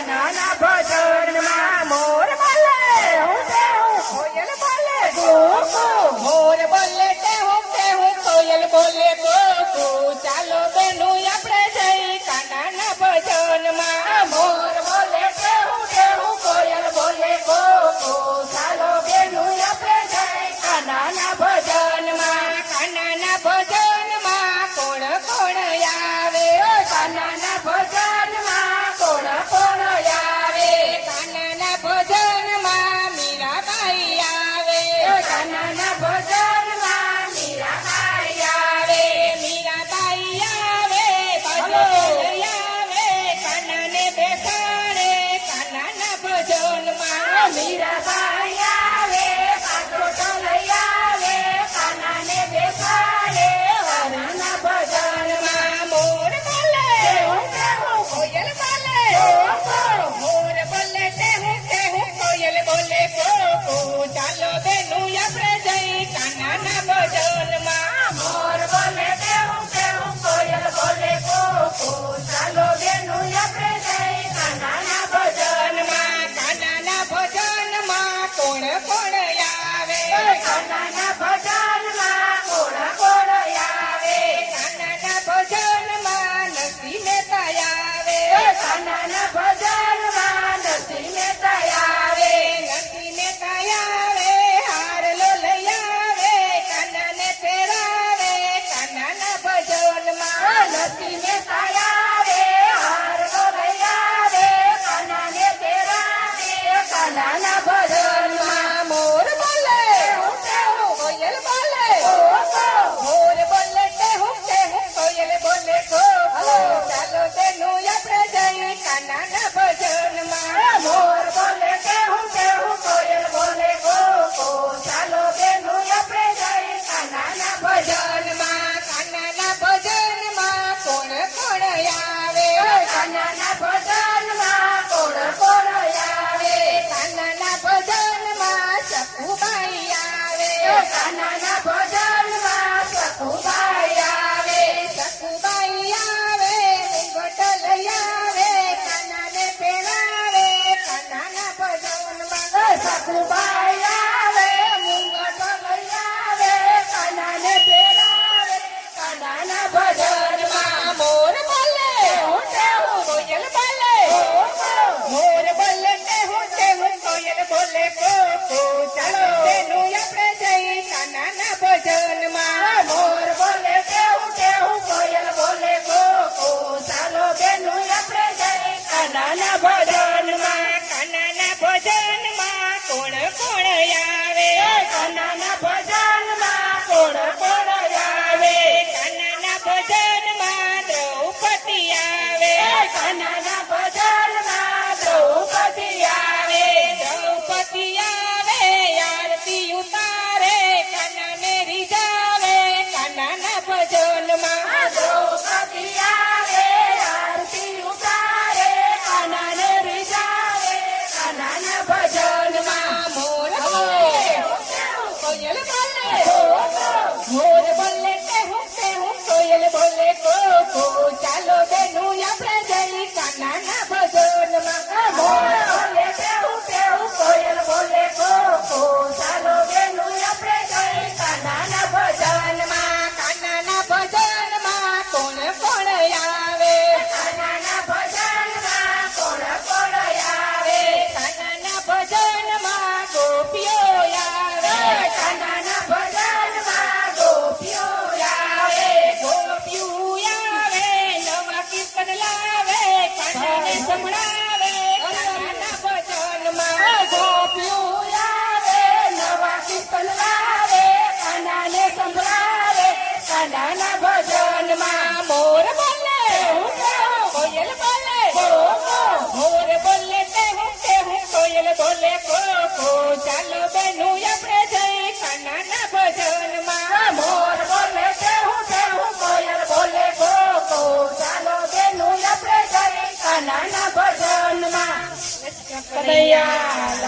કાનાના ભજનમાં મોર બોલે કોયલ બોલે કુકુ મોર બોલે હું કોયલ બોલે કુકુ ચાલો બેનું આપણે જઈ કાનાના ભજનમાં મોર બોલે હું કોયલ બોલે કુકુ ચાલો બેનું આપણે જઈ કાનાના ભજનમાં કાનાના ભજનમાં કોણ કોણ આવે કાનાના ભજનમાં કોણ કોણ આવે કાનાના ભજનમાં મીરાબાઈ આવે કાનાના ભજનમાં મીરાબાઈ આવે મીરાબાઈ આવે ભજન આવે કાનાને બેસાડે કાનાના ભજનમાં મીરાબાઈ આવે પાટોટો લઈ આવે કાનાને બેસાડે હરના ભજનમાં મોર બોલે કોયલ બોલે મોર બોલે કોયલ બોલે કુકુ ચાલો બેનું આપણે જઈ કાનાના ભજનમાં મોર બોલે કોયલ બોલે કુકુ ચાલો બેનું આપણે જઈ કાનાના ભજનમાં કાનાના ભજનમાં કોણ કોણ આવે કાનાના ભજનમાં કોણ કોણ આવે કાનાના ભજનમાં નરસિંહ મહેતા આવે કાનાના ભજનમાં નરસિંહ મહેતા આવે નરસિંહ મહેતા આવે હારલો લઈ આવે કાનાને ફેરાવે કાનાના ભજનમાં નરસિંહ મહેતા આવે હારલો લઈ આવે કાનાને ફેરાવે કાનાના ભજનમાં મોર બોલે કોયલ બોલે મોર બોલે કોયલ બોલે કુકુ ચાલો બેનું આપણે જઈ કાનાના ભજનમાં મોર બોલે કોયલ બોલે કુકુ ચાલો બેનું આપણે જઈ કાનાના ભજનમાં કાનાના ભજનમાં કોણ કોણ આવે કાનાના ભજનમાં કોણ કોણ આવે કાનાના ભજનમાં સખુબાઈ આવે કાનાના ભજનમાં સખુબાઈ આવે સખુબાઈ આવે ઘૂંઘટ લઈ આવે કાનાને પહેરાવે કાનાના ભજનમાં સખુબાઈ આવે ઘૂંઘટ લઈ આવે કાનાને પહેરાવે કાનાના ભજનમાં મોર બોલે કોયલ બોલે મોર બોલે કોયલ બોલે કુકુ ચાલો બેનું આપણે જઈ કાનાના ભજનમાં મોર બોલે કોયલ બોલે કુકુ ચાલો બેનું આપણે જઈ કાનાના ભજનમાં કાનાના ભજનમાં કોણ કોણ આવે કાનાના ભજનમાં કોણ કોણ આવે કાનાના ભજનમાં દ્રૌપદી આવે કાનાના ભજનમાં દ્રૌપદી આવે દ્રૌપદી આવે આરતી ઉતારે કાનાને રીઝાવે કાનાના ભજનમાં દ્રૌપદી આવે આરતી ઉતારે કાનાને રીઝાવે કાનાના ભજનમાં મોર બોલે કોયલ બોલે મોર બોલે કોયલ બોલે કુકુ ચાલો બેનું આપણે જઈ કાનાના ભજનમાં મોર બોલે કોયલ બોલે કુકુ ચાલો બેનું આપણે જઈ કાનાના ભજનમાં કાનાના ભજનમાં કોણ કોણ આવે કાનાના ભજનમાં કોણ કોણ આવે કાનાના ભજનમાં ગોપીઓ આવે કાનાના ભજનમાં ગોપીઓ આવે ગોપીઓ આવે નવા કીર્તન લાવે કાનાને સંભળાવે કાનાના ભજનમાં ગોપીઓ આવે નવા કીર્તન લાવે કાનાને સંભળાવે કાનાના ભજનમાં મોર બોલે કોયલ બોલે મોર બોલે કોયલ બોલે કુકુ ચાલો બેનું આપણે જઈ કાનાના ભજનમાં મોર બોલે કોયલ બોલે કુકુ ચાલો બેનું આપણે જઈ કાનાના ભજનમાં કનૈયા